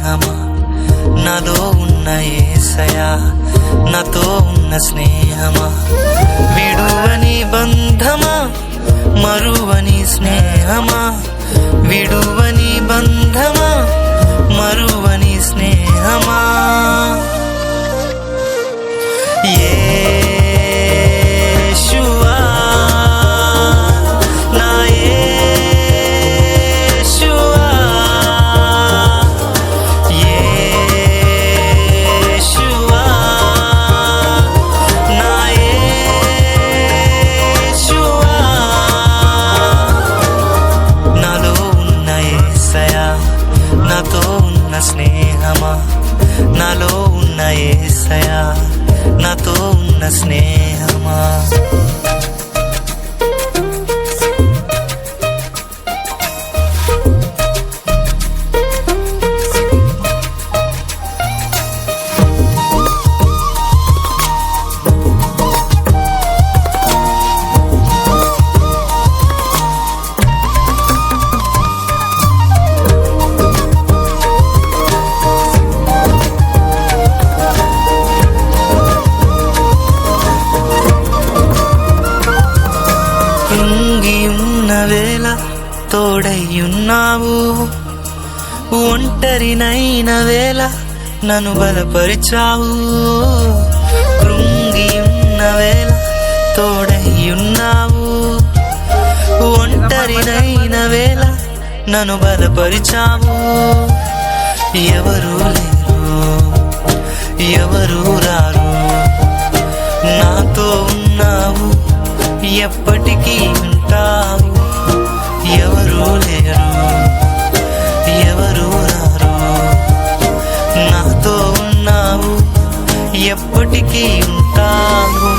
స్నేహమా, నాలో ఉన్న యేసయ్యా, నాతో ఉన్న స్నేహమా, విడువని బంధమా, మరువని స్నేహమా, విడువని బంధమా, మరువని స్నేహమా. యేషువా నా యేషువా, యేషువా నా యేషువా, నాలో ఉన్న యేసయ్యా, నాతో ఉన్న స్నేహమా, నాలో ఉన్న యేసయ్యా, నాతో ఉన్న స్నేహమా. కృంగి ఉన్న వేళ తోడయ్యున్నావు, ఒంటరినైన వేళ నన్ను బలపరిచావు. కృంగి ఉన్న వేళ తోడయ్యున్నావు, ఒంటరినైన వేళ నన్ను బలపరిచావు. ఎవరు లేరు, ఎవరు రారు, నాతో ఉన్నావు, ఎప్పటికీ ఉంటావు. ఎవరు లేరు, ఎవరు రారు, నాతో ఉన్నావు, ఎప్పటికీ ఉంటావు.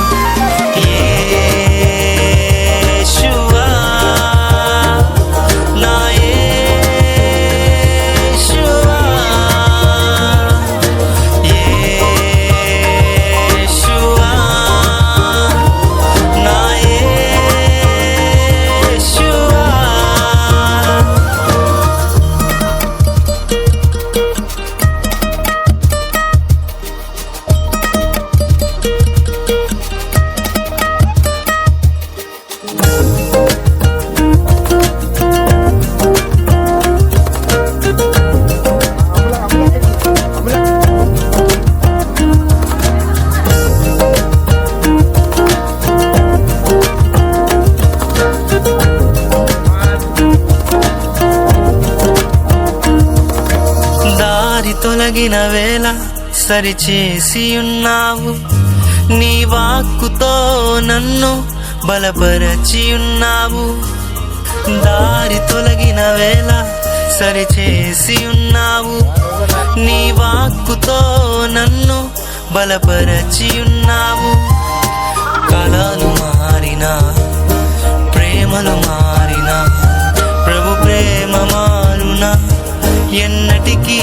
యేషువా నా యేషువా, యేషువా నా యేషువా. దారి తొలగిన వేళ సరిచేసి ఉన్నావు, నీ వాక్కుతో నన్ను బలపరచి ఉన్నావు. దారి తొలగిన వేళ సరిచేసి ఉన్నావు, నీ వాక్కుతో నన్ను బలపరచి ఉన్నావు. కాలాలు మారినా, ప్రేమలు మారినా, ప్రభు ప్రేమ మారునా, ఎన్నటికీ